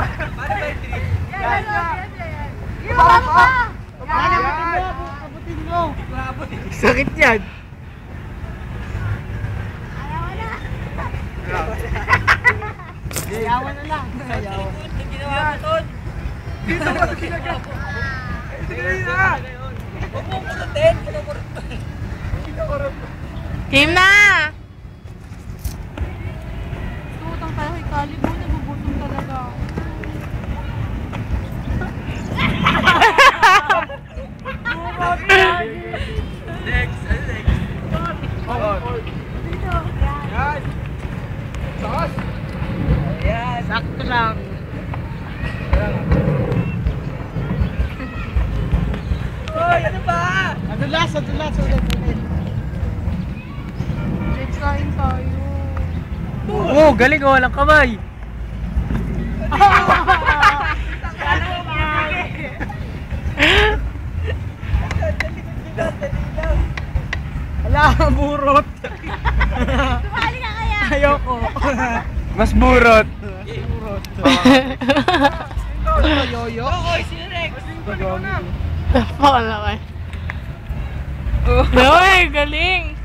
Paano ba yung trip? Yan. Iwan mo pa! Abutin mo! Abutin mo! Sakit yan. Sayawan na lang. Sayawan. Ang ginawa mo, Ton. Dito mo sa kinaga. Sige na. Huwag mo kurutin. Game na! Tutang tayo kay Kali mo, nagugutom talaga. Next. Ano next? Dito. Yan. Taas. Ayan. Sakto lang. Hoy, ano ba? Adulas. Next line tayo. Oo, galing oh, walang kamay. Ala, burot. Sumali ka kaya! Ayoko. Mas burot. Yoyo. Hoy, sino next? Pakala ka. Uy, galing!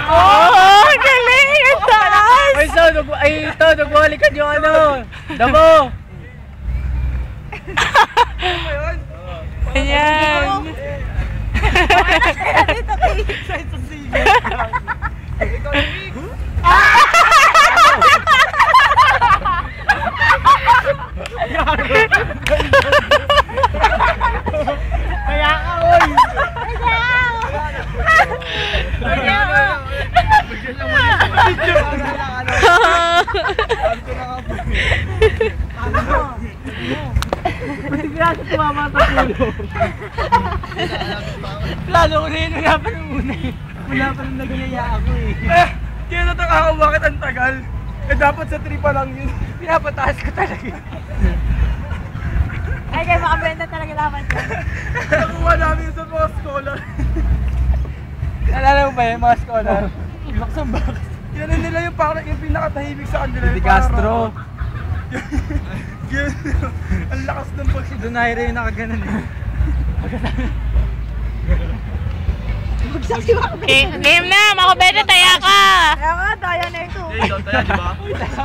Oh, galing! Ang taas! Ay, so, nagwalikan yung ano. Damo. Ayan! Dito kay... Ikaw yung mix. Kaya ka, oy. Lalo ko na yun, wala pa nung una eh. Wala pa nung nagyaya ako eh. Kaya nataka ako bakit ang tagal. Eh dapat sa 3 pa lang yun. Pinapataas ko talaga. Ay, kaya makabenta talaga dapat yan. Nakuha namin sa mga scholar. Nalala mo ba yung mga scholar? Box ang box. Yan nila yung parang yung pinakatahimik sa kanila. Si Castro. Yun. Ang lakas ng pag... Si Donaire yung nakaganan eh. Game na! Makabete, taya ka! Kaya nga, daya na ito. Tayo, di ba?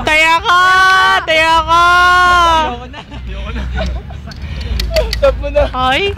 Taya ka! Taya ka! Ayoko na. Stop mo na. Ay!